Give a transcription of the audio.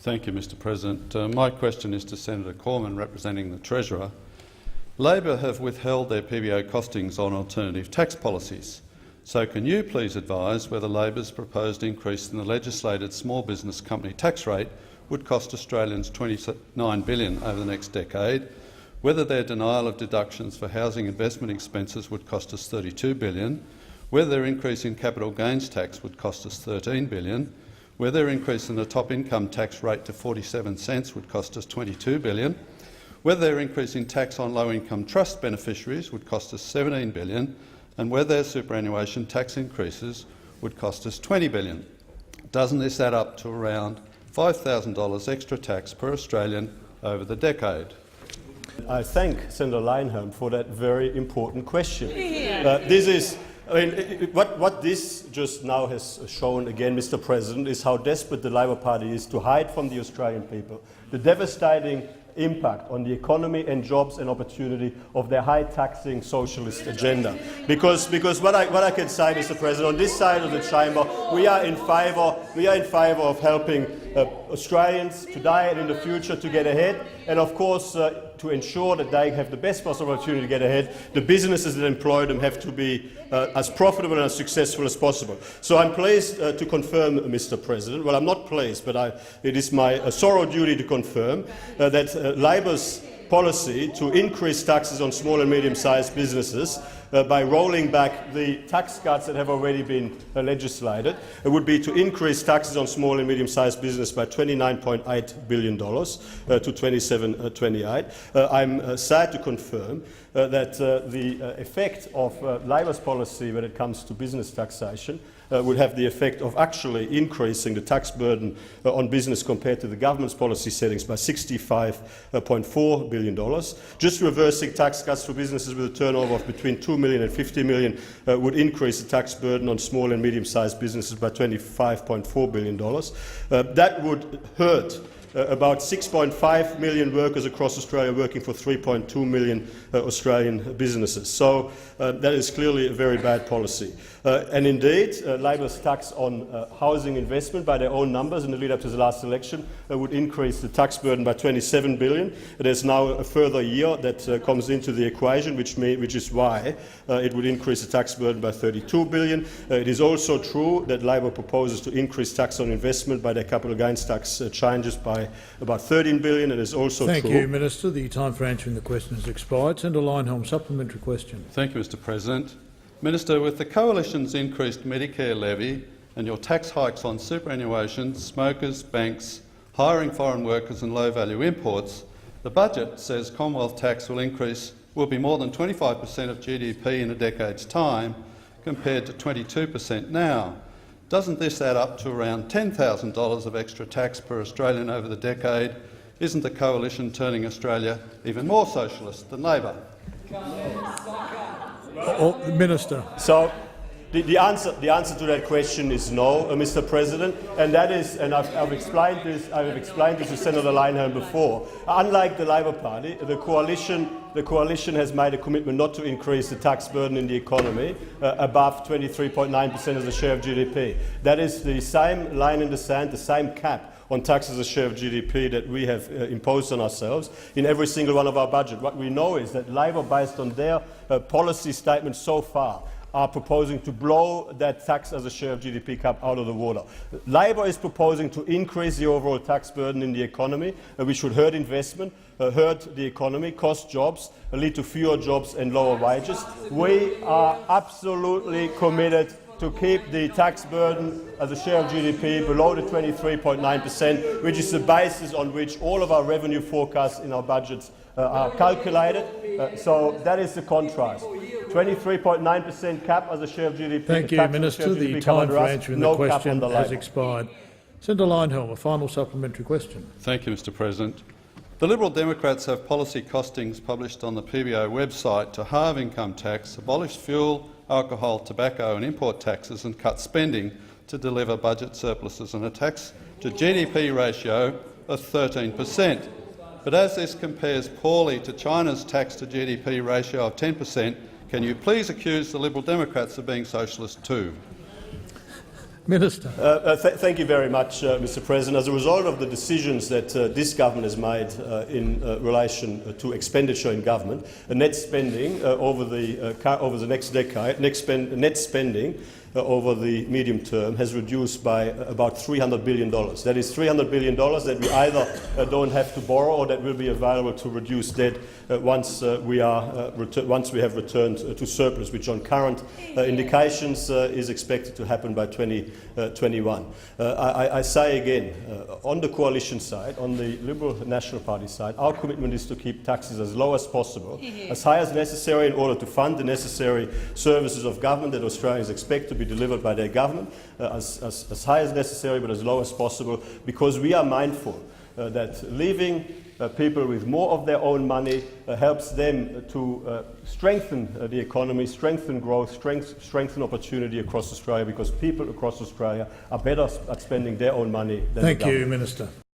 Thank you, Mr President. My question is to Senator Cormann, representing the Treasurer. Labor have withheld their PBO costings on alternative tax policies. So can you please advise whether Labor's proposed increase in the legislated small business company tax rate would cost Australians $29 billion over the next decade, whether their denial of deductions for housing investment expenses would cost us $32 billion, whether their increase in capital gains tax would cost us $13 billion, whether their increase in the top income tax rate to 47 cents would cost us $22 billion, whether their increase in tax on low-income trust beneficiaries would cost us $17 billion, and whether their superannuation tax increases would cost us $20 billion. Doesn't this add up to around $5,000 extra tax per Australian over the decade? I thank Senator Leyonhjelm for that very important question. What this just now has shown again, Mr President, is how desperate the Labor Party is to hide from the Australian people the devastating impact on the economy and jobs and opportunity of their high-taxing socialist agenda. Because what I can say, Mr President, on this side of the chamber, we are in favour of helping Australians today and in the future to get ahead, and of course to ensure that they have the best possible opportunity to get ahead. The businesses that employ them have to be as profitable and as successful as possible. So I'm pleased to confirm, Mr President, well, I'm not pleased, but it is my sorrow duty to confirm that Labor's policy to increase taxes on small and medium-sized businesses by rolling back the tax cuts that have already been legislated would be to increase taxes on small and medium-sized business by $29.8 billion to 27.28. I'm sad to confirm that the effect of Labor's policy when it comes to business taxation would have the effect of actually increasing the tax burden on business compared to the government's policy settings by $65.4 billion. Just reversing tax cuts for businesses with a turnover of between $2 million and $50 million would increase the tax burden on small and medium-sized businesses by $25.4 billion. That would hurt about 6.5 million workers across Australia working for 3.2 million Australian businesses. So that is clearly a very bad policy. And indeed, Labor's tax on housing investment, by their own numbers in the lead-up to the last election, would increase the tax burden by $27 billion. There's now a further year that comes into the equation, which is why it would increase the tax burden by $32 billion. It is also true that Labor proposes to increase tax on investment by their capital gains tax changes by about $13 billion. It is also Thank you, Minister. The time for answering the question has expired. Senator Leyonhjelm, supplementary question. Thank you, Mr President. Minister, with the Coalition's increased Medicare levy and your tax hikes on superannuation, smokers, banks, hiring foreign workers and low-value imports, the budget says Commonwealth tax will be more than 25% of GDP in a decade's time, compared to 22% now. Doesn't this add up to around $10,000 of extra tax per Australian over the decade? Isn't the Coalition turning Australia even more socialist than Labor? Minister. So the answer to that question is no, Mr President, and that is, and I've explained this to Senator Leyonhjelm before. Unlike the Labor Party, the Coalition has made a commitment not to increase the tax burden in the economy above 23.9% as a share of GDP. That is the same line in the sand, the same cap on tax as a share of GDP that we have imposed on ourselves in every single one of our budget. What we know is that Labor, based on their policy statements so far, are proposing to blow that tax as a share of GDP cap out of the water. Labor is proposing to increase the overall tax burden in the economy, which would hurt investment, hurt the economy, cost jobs, lead to fewer jobs and lower wages. We are absolutely committed to keep the tax burden as a share of GDP below the 23.9%, which is the basis on which all of our revenue forecasts in our budgets are calculated. So that is the contrast. 23.9% cap as a share of GDP. Thank you, Minister. The time for answering the question has expired. Senator Leyonhjelm, a final supplementary question. Thank you, Mr President. The Liberal Democrats have policy costings published on the PBO website to halve income tax, abolish fuel, alcohol, tobacco and import taxes and cut spending to deliver budget surpluses and a tax to GDP ratio of 13%. But as this compares poorly to China's tax to GDP ratio of 10%, can you please accuse the Liberal Democrats of being socialist too? Minister. Thank you very much, Mr. President. As a result of the decisions that this government has made in relation to expenditure in government, net spending over the next decade, net spending over the medium term has reduced by about $300 billion. That is $300 billion that we either don't have to borrow or that will be available to reduce debt once we have returned to surplus, which on current indications is expected to happen by 2021. I say again, on the coalition side, on the Liberal National Party side, our commitment is to keep taxes as low as possible, as high as necessary in order to fund the necessary services of government that Australians expect to be delivered by their government, as high as necessary but as low as possible, because we are mindful that leaving people with more of their own money helps them to strengthen the economy, strengthen growth, strengthen opportunity across Australia, because people across Australia are better at spending their own money than the government. Thank you, Minister.